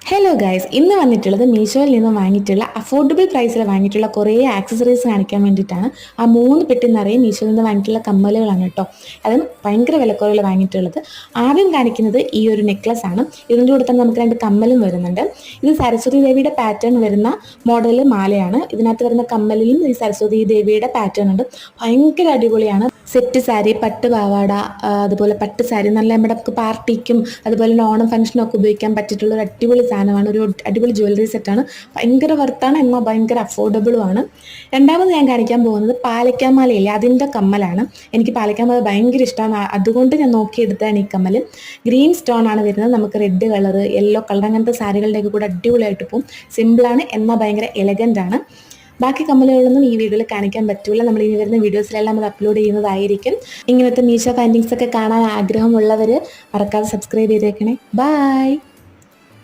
Hello guys, ഇന്ന് വന്നിട്ടുള്ളത് മീഷോയിൽ നിന്ന് വാങ്ങിയിട്ടുള്ള അഫോർഡബിൾ പ്രൈസിൽ വാങ്ങിയിട്ടുള്ള കുറേ ആക്സസറീസ് കാണിക്കാൻ വേണ്ടിയിട്ടാണ്. ആ 3 പെട്ടി നിറയെ മീഷോയിൽ നിന്ന് വാങ്ങിയിട്ടുള്ള കമ്മലുകളാണ് കേട്ടോ. അതും ഭയങ്കര വിലക്കുറവിൽ വാങ്ങിയിട്ടുള്ളത്. ആദ്യം കാണിക്കുന്നത് ഈ ഒരു നെക്ലസ് ആണ്. ഇതിൻ്റെ കൂടെ തന്നെ നമുക്ക് 2 കമ്മലും വരുന്നുണ്ട്. ഇത് സരസ്വതി ദേവിയുടെ പാറ്റേൺ വരുന്ന മോഡൽ മാലയാണ്. ഇതിനകത്ത് വരുന്ന കമ്മലിലും ഈ സരസ്വതി ദേവിയുടെ പാറ്റേൺ ഉണ്ട്. ഭയങ്കര അടിപൊളിയാണ്. സെറ്റ് സാരി, പട്ട് പാവാട, അതുപോലെ പട്ട് സാരി, നല്ല നമ്മുടെ പാർട്ടിക്കും അതുപോലെ തന്നെ ഓണം ഫംഗ്ഷനൊക്കെ ഉപയോഗിക്കാൻ പറ്റിയിട്ടുള്ള ഒരു അടിപൊളി സാധനമാണ്. ഒരു അടിപൊളി ജ്വല്ലറി സെറ്റാണ്. ഭയങ്കര വർത്താണ്, എന്നാൽ ഭയങ്കര അഫോർഡബിളുമാണ്. രണ്ടാമത് ഞാൻ കാണിക്കാൻ പോകുന്നത് പാലക്കാമാലയില്ലേ, അതിൻ്റെ കമ്മലാണ്. എനിക്ക് പാലക്കാമാല ഭയങ്കര ഇഷ്ടമാണ്, അതുകൊണ്ട് ഞാൻ നോക്കിയെടുത്താണ് ഈ കമ്മൽ. ഗ്രീൻ സ്റ്റോൺ ആണ് വരുന്നത്. നമുക്ക് റെഡ് കളർ, യെല്ലോ കളർ അങ്ങനത്തെ സാരികളുടെയൊക്കെ കൂടെ അടിപൊളിയായിട്ട് പോകും. സിമ്പിളാണ്, എന്നാൽ ഭയങ്കര എലഗൻ്റ് ആണ്. ബാക്കി കമ്മലുകളൊന്നും ഈ വീഡിയോയിൽ കാണിക്കാൻ പറ്റില്ല. നമ്മൾ ഇനി വരുന്ന വീഡിയോസിലെല്ലാം അത് അപ്ലോഡ് ചെയ്യുന്നതായിരിക്കും. ഇങ്ങനത്തെ മീഷോ ഫൈൻഡിങ്സ് ഒക്കെ കാണാൻ ആഗ്രഹമുള്ളവർ മറക്കാതെ സബ്സ്ക്രൈബ് ചെയ്തേക്കണേ. ബൈ.